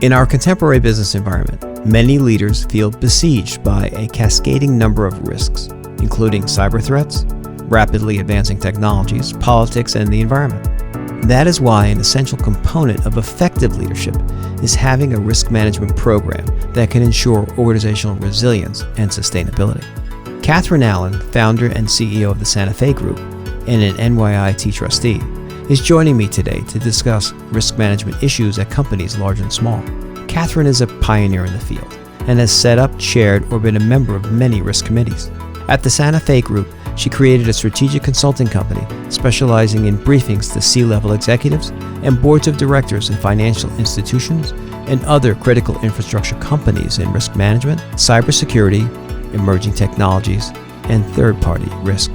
In our contemporary business environment, many leaders feel besieged by a cascading number of risks, including cyber threats, rapidly advancing technologies, politics, and the environment. That is why an essential component of effective leadership is having a risk management program that can ensure organizational resilience and sustainability. Catherine Allen, founder and CEO of the Santa Fe Group and an NYIT trustee, is joining me today to discuss risk management issues at companies large and small. Catherine is a pioneer in the field and has set up, chaired, or been a member of many risk committees. At the Santa Fe Group, she created a strategic consulting company specializing in briefings to C-level executives and boards of directors in financial institutions and other critical infrastructure companies in risk management, cybersecurity, emerging technologies, and third-party risk.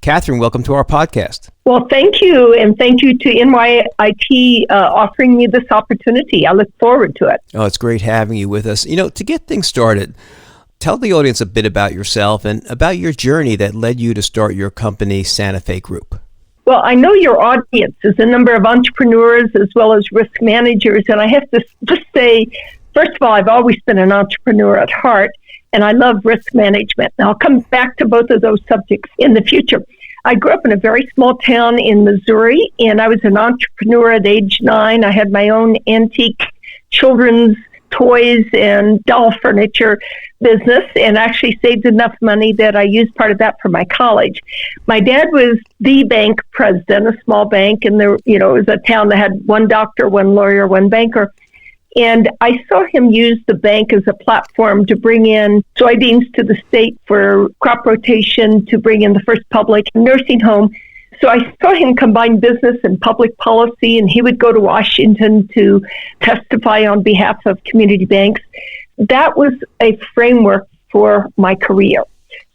Catherine, welcome to our podcast. Well, thank you, and thank you to NYIT offering me this opportunity. I look forward to it. Oh, it's great having you with us. To get things started, tell the audience a bit about yourself and about your journey that led you to start your company, Santa Fe Group. Well, I know your audience is a number of entrepreneurs as well as risk managers, and I have to just say, first of all, I've always been an entrepreneur at heart, and I love risk management. And I'll come back to both of those subjects in the future. I grew up in a very small town in Missouri, and I was an entrepreneur at age 9. I had my own antique children's toys and doll furniture business, and actually saved enough money that I used part of that for my college. My dad was the bank president, a small bank, and there, it was a town that had one doctor, one lawyer, one banker. And I saw him use the bank as a platform to bring in soybeans to the state for crop rotation, to bring in the first public nursing home. So I saw him combine business and public policy, and he would go to Washington to testify on behalf of community banks. That was a framework for my career.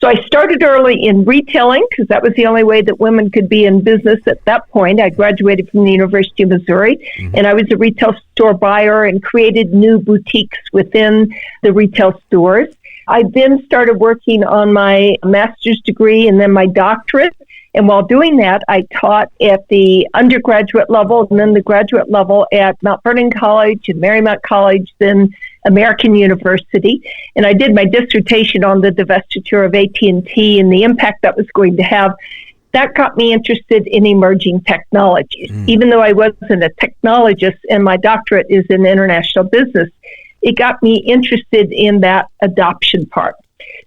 So I started early in retailing because that was the only way that women could be in business at that point. I graduated from the University of Missouri, and I was a retail store buyer and created new boutiques within the retail stores. I then started working on my master's degree and then my doctorate. And while doing that, I taught at the undergraduate level and then the graduate level at Mount Vernon College and Marymount College, then American University. And I did my dissertation on the divestiture of AT&T and the impact that was going to have. That got me interested in emerging technologies. Even though I wasn't a technologist and my doctorate is in international business, it got me interested in that adoption part.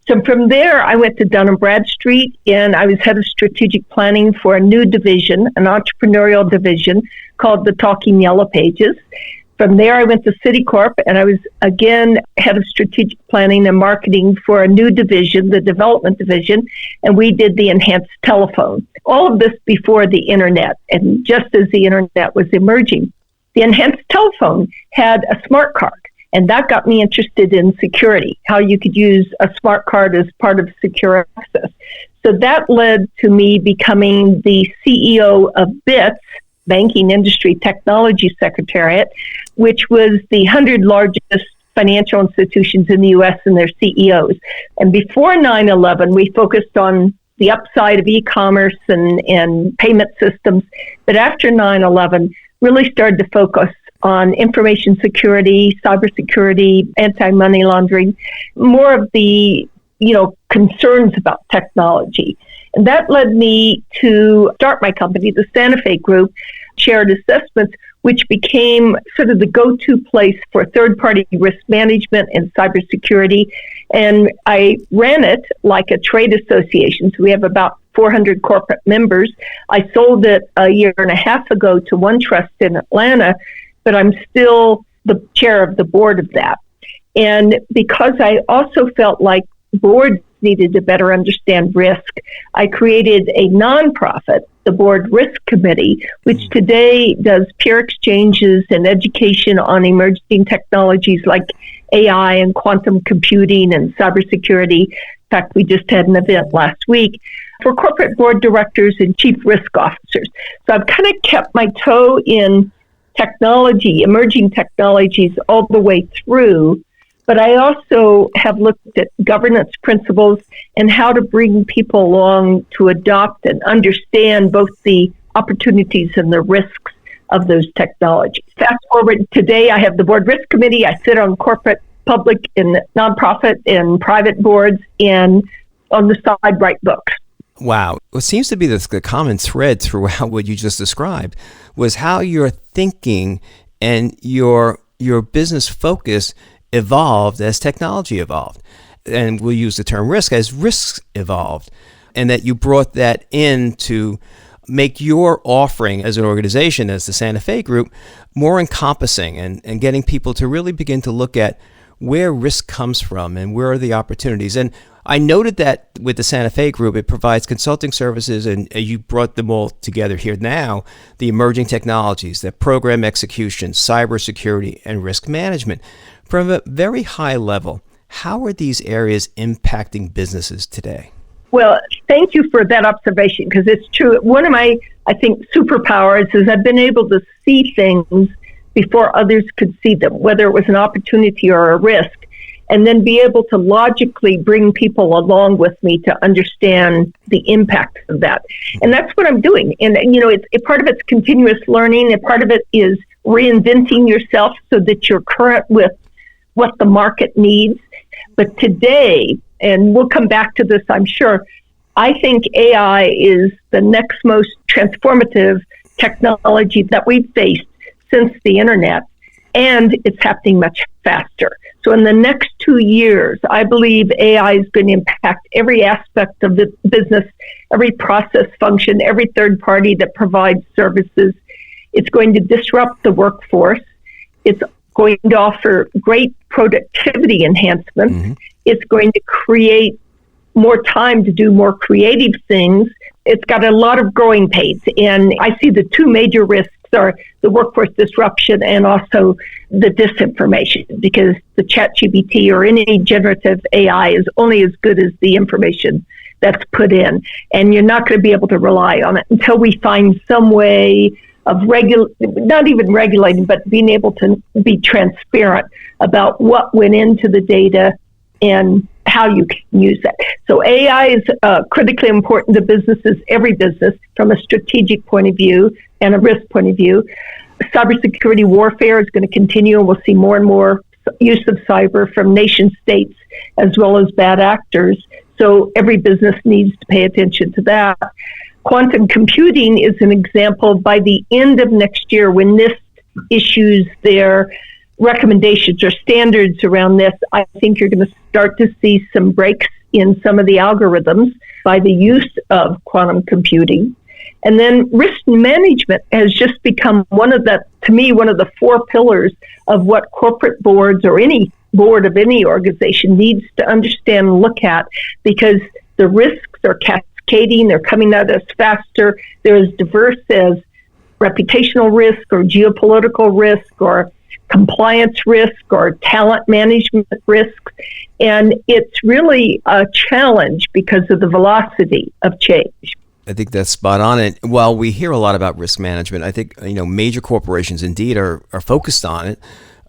So from there, I went to Dun & Bradstreet, and I was head of strategic planning for a new division, an entrepreneurial division called the Talking Yellow Pages. From there, I went to Citicorp, and I was, again, head of strategic planning and marketing for a new division, the development division, and we did the enhanced telephone. All of this before the internet, and just as the internet was emerging. The enhanced telephone had a smart card. And that got me interested in security, how you could use a smart card as part of secure access. So that led to me becoming the CEO of BITS, Banking Industry Technology Secretariat, which was the 100 largest financial institutions in the U.S. and their CEOs. And before 9/11, we focused on the upside of e-commerce and payment systems. But after 9/11, really started to focus on information security, cybersecurity, anti-money laundering, more of the, concerns about technology. And that led me to start my company, the Santa Fe Group, Shared Assessments, which became sort of the go-to place for third-party risk management and cybersecurity. And I ran it like a trade association. So we have about 400 corporate members. I sold it a year and a half ago to OneStrust in Atlanta, but I'm still the chair of the board of that. And because I also felt like boards needed to better understand risk, I created a nonprofit, the Board Risk Committee, which today does peer exchanges and education on emerging technologies like AI and quantum computing and cybersecurity. In fact, we just had an event last week for corporate board directors and chief risk officers. So I've kind of kept my toe in technology, emerging technologies all the way through, but I also have looked at governance principles and how to bring people along to adopt and understand both the opportunities and the risks of those technologies. Fast forward today, I have the board risk committee. I sit on corporate, public, and nonprofit and private boards, and on the side write books. Wow. What seems to be the common thread throughout what you just described was how your thinking and your business focus evolved as technology evolved. And we'll use the term risk as risks evolved. And that you brought that in to make your offering as an organization, as the Santa Fe Group, more encompassing and getting people to really begin to look at where risk comes from and where are the opportunities. And I noted that with the Santa Fe Group, it provides consulting services, and you brought them all together here now, the emerging technologies, the program execution, cybersecurity, and risk management. From a very high level, how are these areas impacting businesses today? Well, thank you for that observation, because it's true. One of my, I think, superpowers is I've been able to see things before others could see them, whether it was an opportunity or a risk, and then be able to logically bring people along with me to understand the impact of that. And that's what I'm doing. And, part of it's continuous learning, and part of it is reinventing yourself so that you're current with what the market needs. But today, and we'll come back to this, I'm sure, I think AI is the next most transformative technology that we've faced since the internet, and it's happening much faster. So in the next 2 years, I believe AI is going to impact every aspect of the business, every process function, every third party that provides services. It's going to disrupt the workforce. It's going to offer great productivity enhancements. Mm-hmm. It's going to create more time to do more creative things. It's got a lot of growing pains. And I see the two major risks are the workforce disruption and also the disinformation, because the ChatGPT or any generative AI is only as good as the information that's put in. And you're not going to be able to rely on it until we find some way of not even regulating, but being able to be transparent about what went into the data and how you can use it. So AI is critically important to businesses, every business, from a strategic point of view and a risk point of view. Cybersecurity warfare is going to continue, and we'll see more and more use of cyber from nation states as well as bad actors. So every business needs to pay attention to that. Quantum computing is an example. By the end of next year, when NIST issues their recommendations or standards around this, I think you're going to start to see some breaks in some of the algorithms by the use of quantum computing. And then risk management has just become one of the 4 pillars of what corporate boards or any board of any organization needs to understand and look at, because the risks are cascading, they're coming at us faster. They're as diverse as reputational risk or geopolitical risk or compliance risk or talent management risk. And it's really a challenge because of the velocity of change. I think that's spot on. And while we hear a lot about risk management, I think major corporations indeed are focused on it.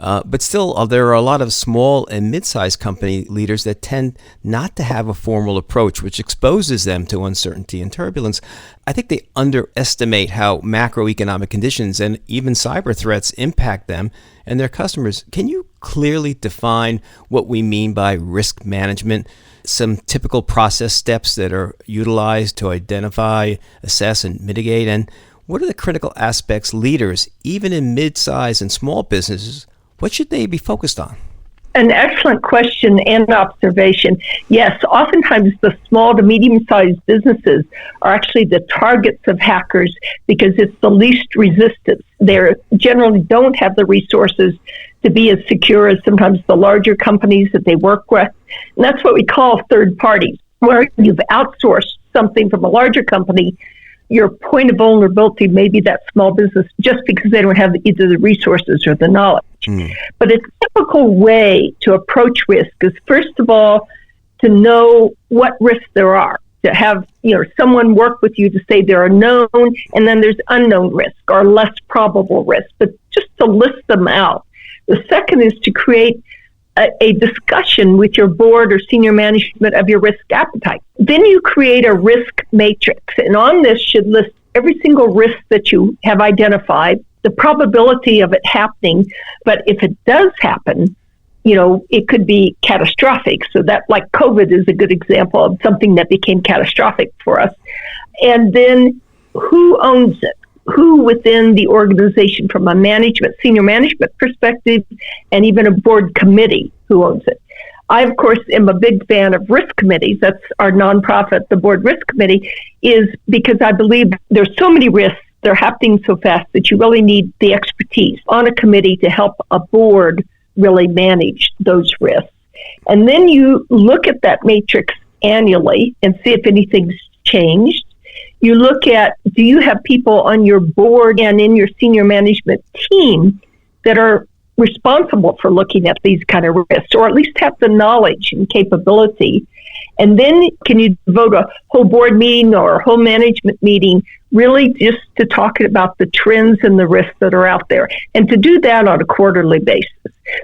But still, there are a lot of small and mid-sized company leaders that tend not to have a formal approach, which exposes them to uncertainty and turbulence. I think they underestimate how macroeconomic conditions and even cyber threats impact them and their customers. Can you clearly define what we mean by risk management? Some typical process steps that are utilized to identify, assess, and mitigate? And what are the critical aspects leaders, even in mid-sized and small businesses, what should they be focused on? An excellent question and observation. Yes, oftentimes the small to medium-sized businesses are actually the targets of hackers because it's the least resistance. They generally don't have the resources to be as secure as sometimes the larger companies that they work with. And that's what we call third parties, where you've outsourced something from a larger company. Your point of vulnerability may be that small business just because they don't have either the resources or the knowledge. But a typical way to approach risk is, first of all, to know what risks there are, to have someone work with you to say there are known and then there's unknown risk or less probable risk, but just to list them out. The second is to create a discussion with your board or senior management of your risk appetite. Then you create a risk matrix, and on this should list every single risk that you have identified the probability of it happening. But if it does happen, it could be catastrophic. So that, like COVID is a good example of something that became catastrophic for us. And then who owns it? Who within the organization, from a senior management perspective, and even a board committee, who owns it? I, of course, am a big fan of risk committees. That's our nonprofit, the Board Risk Committee, is because I believe there's so many risks. They're happening so fast that you really need the expertise on a committee to help a board really manage those risks. And then you look at that matrix annually and see if anything's changed. You look at, do you have people on your board and in your senior management team that are responsible for looking at these kind of risks, or at least have the knowledge and capability? And then can you devote a whole board meeting or a whole management meeting really just to talk about the trends and the risks that are out there, and to do that on a quarterly basis?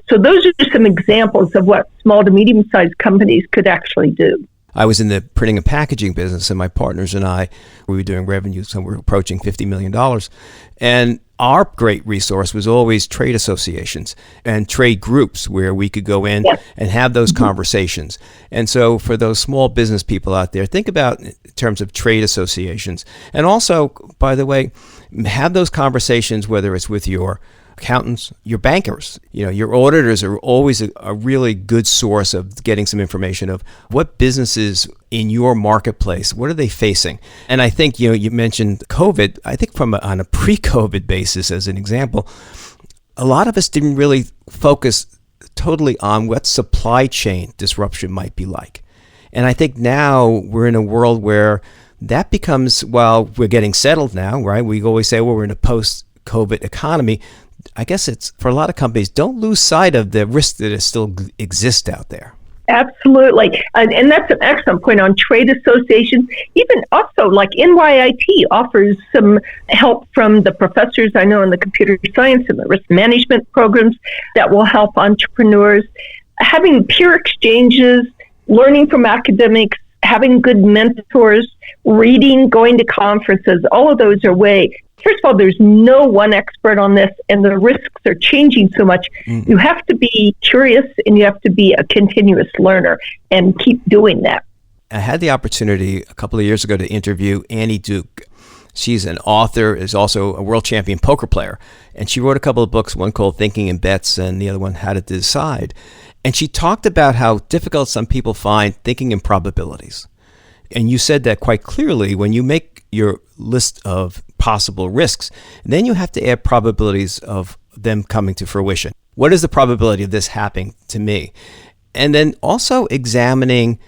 So those are just some examples of what small to medium-sized companies could actually do. I was in the printing and packaging business, and my partners and I, we were doing revenues, so we were approaching $50 million. And our great resource was always trade associations and trade groups where we could go in and have those conversations. And so for those small business people out there, think about in terms of trade associations. And also, by the way, have those conversations, whether it's with your accountants, your bankers, your auditors are always a really good source of getting some information of what businesses in your marketplace, what are they facing? And I think, you mentioned COVID. I think on a pre-COVID basis, as an example, a lot of us didn't really focus totally on what supply chain disruption might be like. And I think now we're in a world where that becomes, well, we're getting settled now, right? We always say, well, we're in a post-COVID economy. I guess it's, for a lot of companies, don't lose sight of the risks that still exist out there. Absolutely. And that's an excellent point on trade associations. Even also, like NYIT offers some help from the professors I know in the computer science and the risk management programs that will help entrepreneurs. Having peer exchanges, learning from academics, having good mentors, reading, going to conferences, all of those are first of all, there's no one expert on this, and the risks are changing so much. You have to be curious, and you have to be a continuous learner and keep doing that. I had the opportunity a couple of years ago to interview Annie Duke. She's an author, is also a world champion poker player, and she wrote a couple of books, one called Thinking in Bets and the other one, How to Decide. And she talked about how difficult some people find thinking in probabilities. And you said that quite clearly when you make your list of possible risks, then you have to add probabilities of them coming to fruition. What is the probability of this happening to me? And then also examining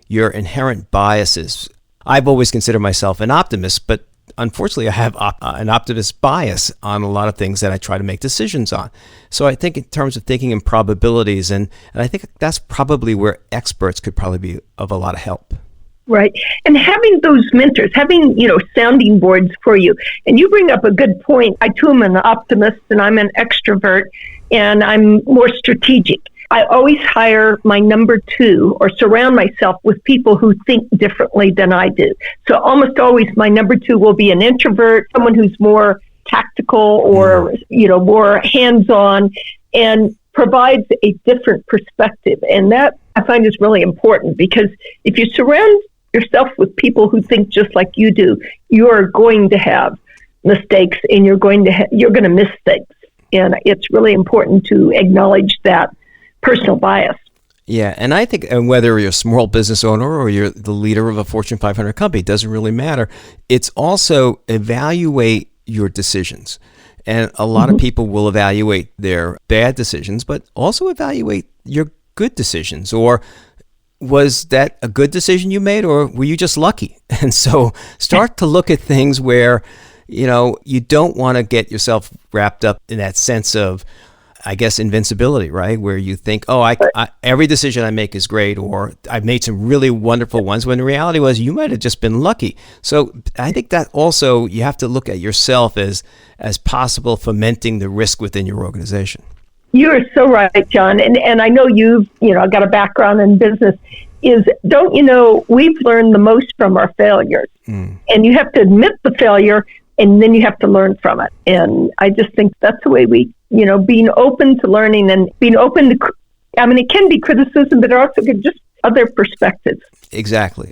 your inherent biases. I've always considered myself an optimist, but unfortunately I have an optimist bias on a lot of things that I try to make decisions on. So I think in terms of thinking in probabilities, and I think that's probably where experts could probably be of a lot of help. Right. And having those mentors, having, sounding boards for you. And you bring up a good point. I too am an optimist, and I'm an extrovert, and I'm more strategic. I always hire my number two, or surround myself with people who think differently than I do. So almost always my number two will be an introvert, someone who's more tactical or, more hands-on, and provides a different perspective. And that I find is really important, because if you surround yourself with people who think just like you do, you are going to have mistakes, and you're going to miss things. And it's really important to acknowledge that personal bias. Yeah, and I think whether you're a small business owner or you're the leader of a Fortune 500 company, it doesn't really matter. It's also evaluate your decisions. And a lot of people will evaluate their bad decisions, but also evaluate your good decisions. Or was that a good decision you made, or were you just lucky? And so start to look at things where, you don't want to get yourself wrapped up in that sense of, I guess, invincibility, right? Where you think, every decision I make is great, or I've made some really wonderful ones, when the reality was you might have just been lucky. So I think that also you have to look at yourself as possible fomenting the risk within your organization. You are so right, John. And I know you've, got a background in business. We've learned the most from our failures. And you have to admit the failure, and then you have to learn from it. And I just think that's the way being open to learning and being open to, it can be criticism, but it also could just other perspectives. Exactly.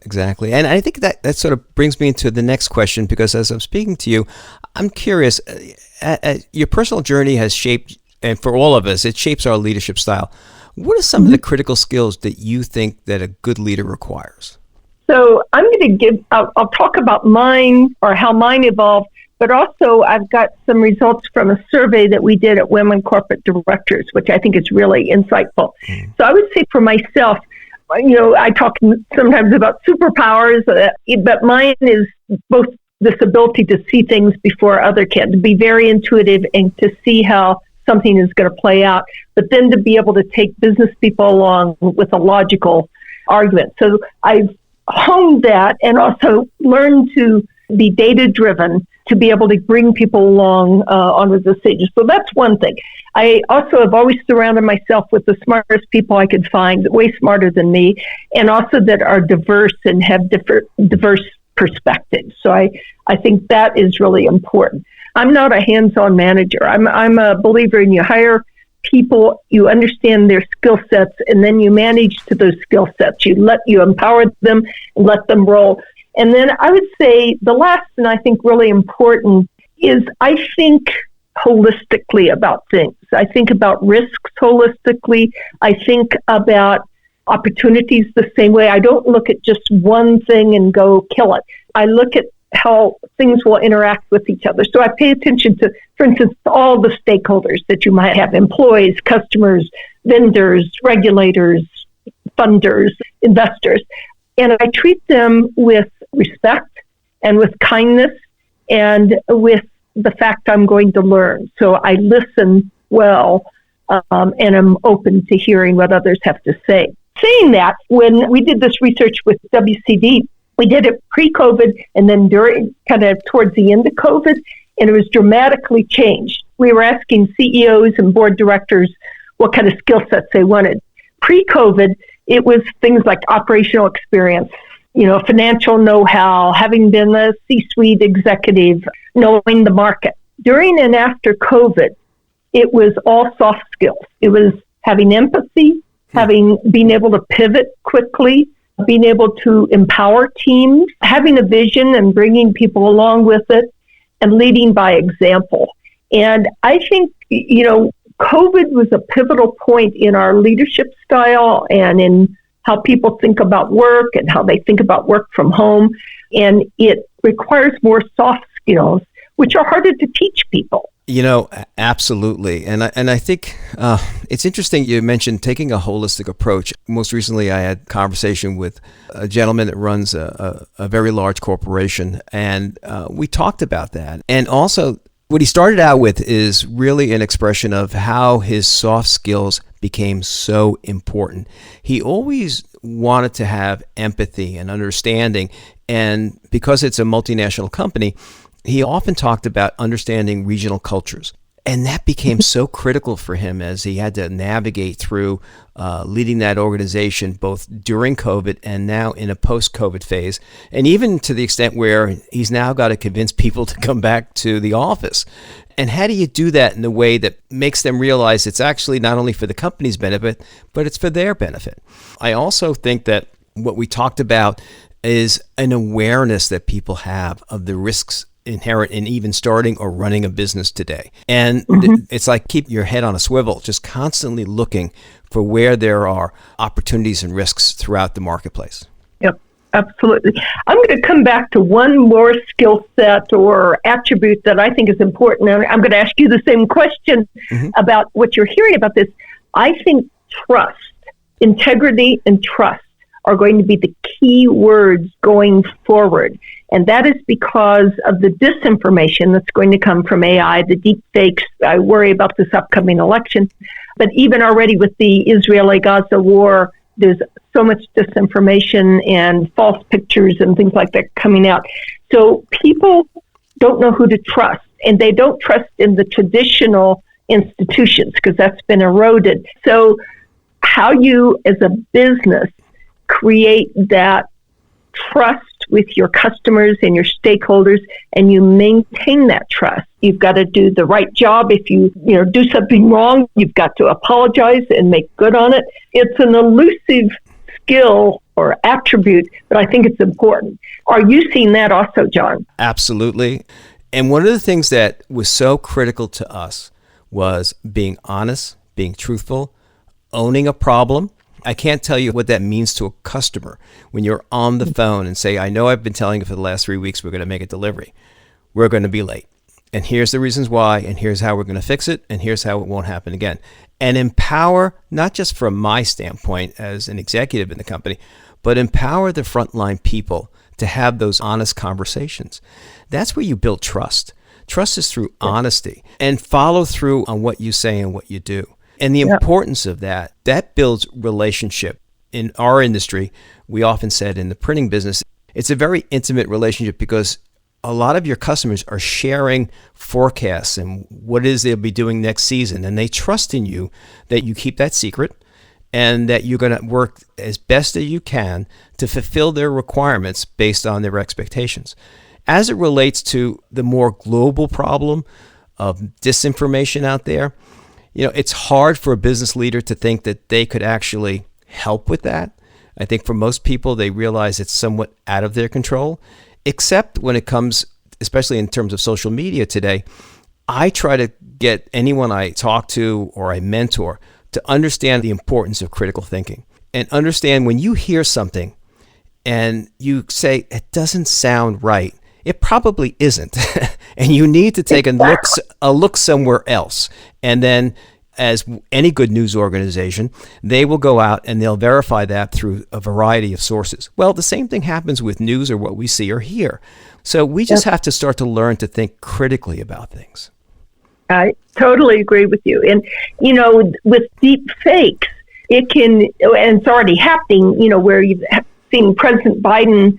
And I think that sort of brings me into the next question, because as I'm speaking to you, I'm curious, your personal journey has shaped, and for all of us, it shapes our leadership style. What are some of the critical skills that you think that a good leader requires? So I'm going to I'll talk about mine or how mine evolved, but also I've got some results from a survey that we did at Women Corporate Directors, which I think is really insightful. So I would say for myself, I talk sometimes about superpowers, but mine is both this ability to see things before other can, to be very intuitive and to see how something is going to play out, but then to be able to take business people along with a logical argument. So I've honed that and also learned to be data-driven to be able to bring people along onto the stage. So that's one thing. I also have always surrounded myself with the smartest people I could find, way smarter than me, and also that are diverse and have diverse perspectives. So I think that is really important. I'm not a hands-on manager. I'm a believer in you hire people, you understand their skill sets, and then you manage to those skill sets. You empower them and let them roll. And then I would say the last, and I think really important, is I think holistically about things. I think about risks holistically. I think about opportunities the same way. I don't look at just one thing and go kill it. I look at how things will interact with each other. So I pay attention to, for instance, all the stakeholders that you might have: employees, customers, vendors, regulators, funders, investors. And I treat them with respect and with kindness and with the fact I'm going to learn. So I listen well and I'm open to hearing what others have to say. Saying that, when we did this research with WCD, we did it pre-COVID and then during, kind of towards the end of COVID, and it was dramatically changed. We were asking CEOs and board directors what kind of skill sets they wanted. Pre-COVID, it was things like operational experience, financial know-how, having been a C-suite executive, knowing the market. During and after COVID, it was all soft skills. It was having empathy, being able to pivot quickly, being able to empower teams, having a vision and bringing people along with it, and leading by example. And I think, COVID was a pivotal point in our leadership style and in how people think about work and how they think about work from home. And it requires more soft skills, which are harder to teach people. Absolutely. And I think it's interesting you mentioned taking a holistic approach. Most recently, I had a conversation with a gentleman that runs a very large corporation, and we talked about that. And also, what he started out with is really an expression of how his soft skills became so important. He always wanted to have empathy and understanding, and because it's a multinational company, he often talked about understanding regional cultures. And that became so critical for him as he had to navigate through leading that organization both during COVID and now in a post-COVID phase, and even to the extent where he's now got to convince people to come back to the office. And how do you do that in a way that makes them realize it's actually not only for the company's benefit, but it's for their benefit? I also think that what we talked about is an awareness that people have of the risks inherent in even starting or running a business today. And it's like keep your head on a swivel, just constantly looking for where there are opportunities and risks throughout the marketplace. Yep, absolutely. I'm going to come back to one more skill set or attribute that I think is important. And I'm going to ask you the same question about what you're hearing about this. I think trust, integrity, and trust are going to be the key words going forward. And that is because of the disinformation that's going to come from AI, the deep fakes. I worry about this upcoming election. But even already with the Israeli-Gaza war, there's so much disinformation and false pictures and things like that coming out. So people don't know who to trust, and they don't trust in the traditional institutions because that's been eroded. So how you as a business create that trust with your customers and your stakeholders, and you maintain that trust. You've got to do the right job. If you do something wrong, you've got to apologize and make good on it. It's an elusive skill or attribute, but I think it's important. Are you seeing that also, John? Absolutely. And one of the things that was so critical to us was being honest, being truthful, owning a problem. I can't tell you what that means to a customer when you're on the phone and say, I know I've been telling you for the last 3 weeks we're going to make a delivery. We're going to be late. And here's the reasons why, and here's how we're going to fix it, and here's how it won't happen again. And empower, not just from my standpoint as an executive in the company, but empower the frontline people to have those honest conversations. That's where you build trust. Trust is through honesty and follow through on what you say and what you do. And the importance of that builds relationship. In our industry, we often said in the printing business, it's a very intimate relationship because a lot of your customers are sharing forecasts and what it is they'll be doing next season. And they trust in you that you keep that secret and that you're going to work as best as you can to fulfill their requirements based on their expectations. As it relates to the more global problem of disinformation out there, it's hard for a business leader to think that they could actually help with that. I think for most people, they realize it's somewhat out of their control, except when it comes, especially in terms of social media today. I try to get anyone I talk to or I mentor to understand the importance of critical thinking and understand when you hear something and you say, it doesn't sound right, it probably isn't. And you need to take a look somewhere else. And then, as any good news organization, they will go out and they'll verify that through a variety of sources. Well, the same thing happens with news or what we see or hear. So we just have to start to learn to think critically about things. I totally agree with you. And, with deep fakes, it can, and it's already happening, where you've seen President Biden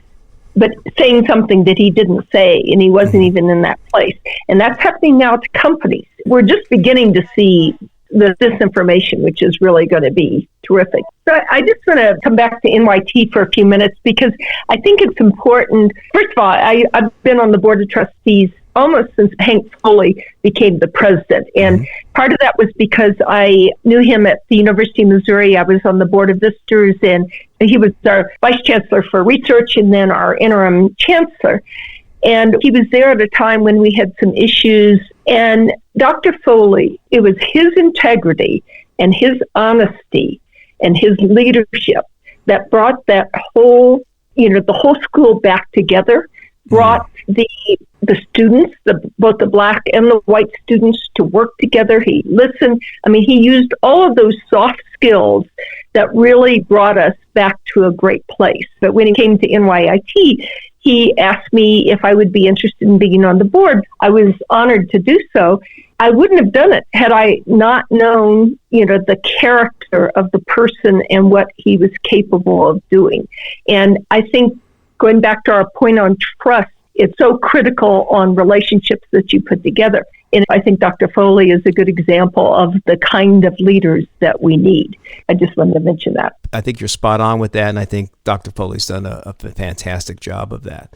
but saying something that he didn't say, and he wasn't even in that place. And that's happening now to companies. We're just beginning to see the disinformation, which is really going to be terrific. So I just want to come back to NYT for a few minutes because I think it's important. First of all, I've been on the board of trustees almost since Hank Foley became the president. And part of that was because I knew him at the University of Missouri. I was on the board of visitors, and he was our vice chancellor for research and then our interim chancellor. And he was there at a time when we had some issues. And Dr. Foley, it was his integrity and his honesty and his leadership that brought that whole, the whole school back together, brought the students, both the black and the white students, to work together. He listened. He used all of those soft skills that really brought us back to a great place. But when he came to NYIT, he asked me if I would be interested in being on the board. I was honored to do so. I wouldn't have done it had I not known, the character of the person and what he was capable of doing. And I think going back to our point on trust, it's so critical on relationships that you put together. And I think Dr. Foley is a good example of the kind of leaders that we need. I just wanted to mention that. I think you're spot on with that, and I think Dr. Foley's done a fantastic job of that.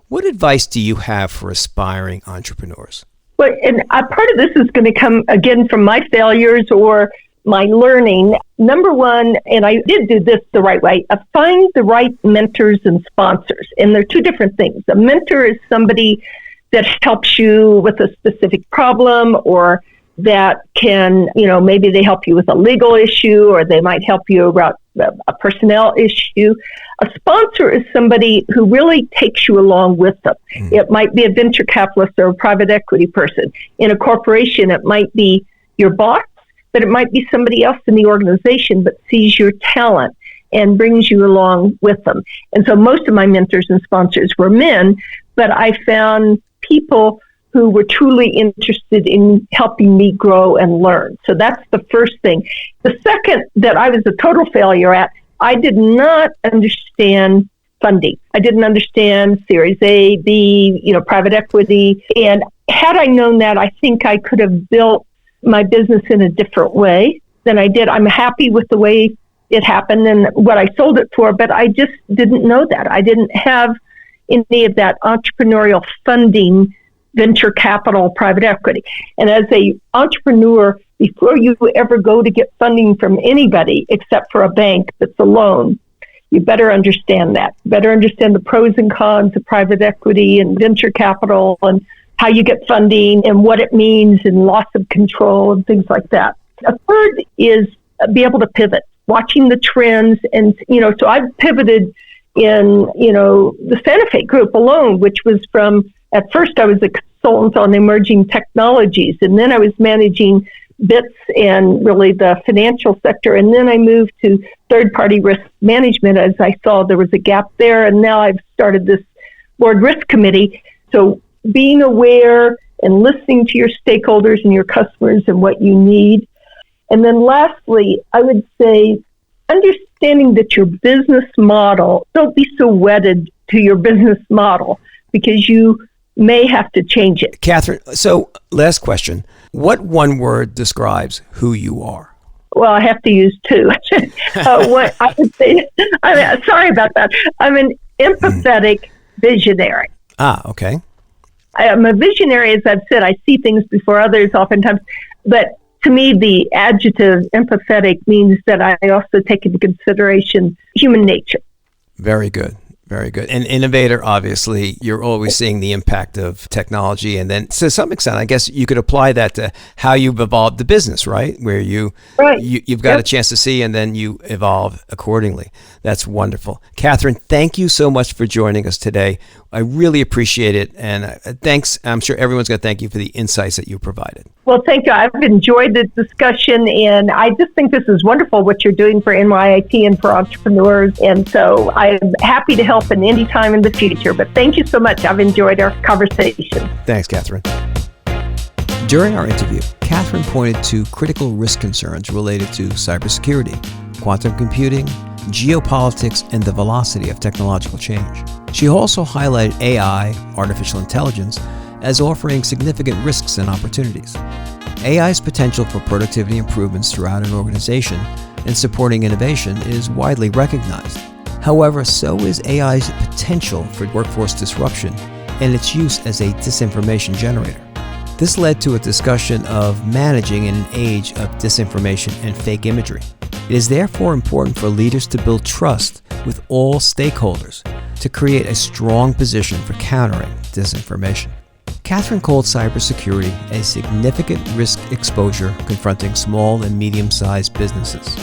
What advice do you have for aspiring entrepreneurs? Well, and part of this is going to come, again, from my failures or my learning. Number one, and I did do this the right way, find the right mentors and sponsors. And they're two different things. A mentor is somebody that helps you with a specific problem, or that can, maybe they help you with a legal issue, or they might help you about a personnel issue. A sponsor is somebody who really takes you along with them. It might be a venture capitalist or a private equity person. In a corporation, it might be your boss, but it might be somebody else in the organization but sees your talent and brings you along with them. And so most of my mentors and sponsors were men, but I found people who were truly interested in helping me grow and learn. So that's the first thing. The second that I was a total failure at, I did not understand funding. I didn't understand Series A, B, private equity. And had I known that, I think I could have built my business in a different way than I did. I'm happy with the way it happened and what I sold it for, but I just didn't know that. I didn't have any of that entrepreneurial funding, venture capital, private equity. And as an entrepreneur, before you ever go to get funding from anybody except for a bank that's a loan, you better understand that. Better understand the pros and cons of private equity and venture capital and how you get funding and what it means and loss of control and things like that. A third is be able to pivot, watching the trends. And, so I've pivoted in, the Santa Fe group alone, which was from, at first I was a consultant on emerging technologies, and then I was managing bits and really the financial sector. And then I moved to third-party risk management as I saw there was a gap there. And now I've started this board risk committee. So being aware and listening to your stakeholders and your customers and what you need. And then lastly, I would say understanding that your business model, don't be so wedded to your business model because you may have to change it. Catherine, so last question. What one word describes who you are? Well, I have to use two. What I would say, sorry about that. I'm an empathetic visionary. Okay. I'm a visionary, as I've said. I see things before others oftentimes. But to me, the adjective empathetic means that I also take into consideration human nature. Very good. Very good. And innovator, obviously, you're always seeing the impact of technology. And then to some extent, I guess you could apply that to how you've evolved the business, right? Where you've got a chance to see and then you evolve accordingly. That's wonderful. Catherine, thank you so much for joining us today. I really appreciate it. And thanks. I'm sure everyone's going to thank you for the insights that you provided. Well, thank you. I've enjoyed the discussion, and I just think this is wonderful what you're doing for NYIT and for entrepreneurs. And so I'm happy to help in any time in the future. But thank you so much. I've enjoyed our conversation. Thanks, Catherine. During our interview, Catherine pointed to critical risk concerns related to cybersecurity, quantum computing, geopolitics, and the velocity of technological change. She also highlighted AI, artificial intelligence, as offering significant risks and opportunities. AI's potential for productivity improvements throughout an organization and supporting innovation is widely recognized. However, so is AI's potential for workforce disruption and its use as a disinformation generator. This led to a discussion of managing in an age of disinformation and fake imagery. It is therefore important for leaders to build trust with all stakeholders to create a strong position for countering disinformation. Catherine called cybersecurity a significant risk exposure confronting small and medium-sized businesses.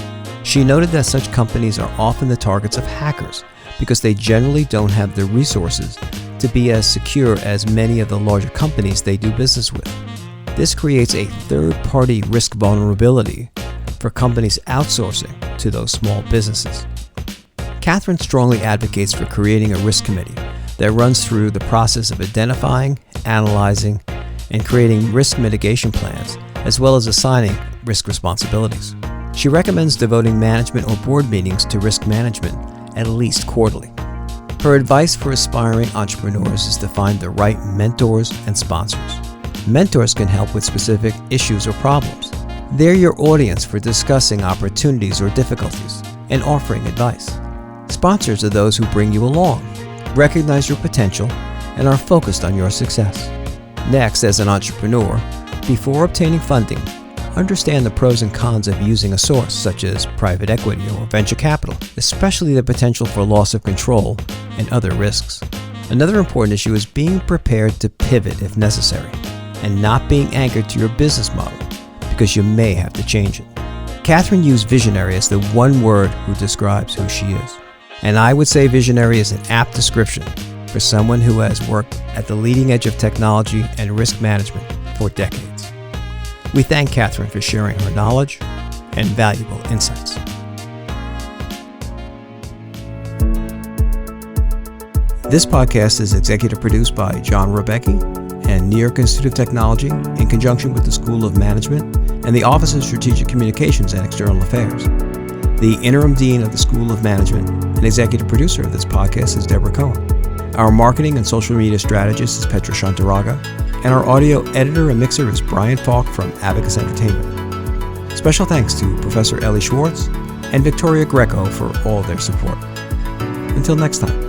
She noted that such companies are often the targets of hackers because they generally don't have the resources to be as secure as many of the larger companies they do business with. This creates a third-party risk vulnerability for companies outsourcing to those small businesses. Catherine strongly advocates for creating a risk committee that runs through the process of identifying, analyzing, and creating risk mitigation plans, as well as assigning risk responsibilities. She recommends devoting management or board meetings to risk management at least quarterly. Her advice for aspiring entrepreneurs is to find the right mentors and sponsors. Mentors can help with specific issues or problems. They're your audience for discussing opportunities or difficulties and offering advice. Sponsors are those who bring you along, recognize your potential, and are focused on your success. Next, as an entrepreneur, before obtaining funding, understand the pros and cons of using a source such as private equity or venture capital, especially the potential for loss of control and other risks. Another important issue is being prepared to pivot if necessary and not being anchored to your business model because you may have to change it. Catherine used visionary as the one word who describes who she is. And I would say visionary is an apt description for someone who has worked at the leading edge of technology and risk management for decades. We thank Catherine for sharing her knowledge and valuable insights. This podcast is executive produced by John Rebecchi and New York Institute of Technology in conjunction with the School of Management and the Office of Strategic Communications and External Affairs. The interim dean of the School of Management and executive producer of this podcast is Deborah Cohen. Our marketing and social media strategist is Petra Shantaraga, and our audio editor and mixer is Brian Falk from Abacus Entertainment. Special thanks to Professor Ellie Schwartz and Victoria Greco for all their support. Until next time.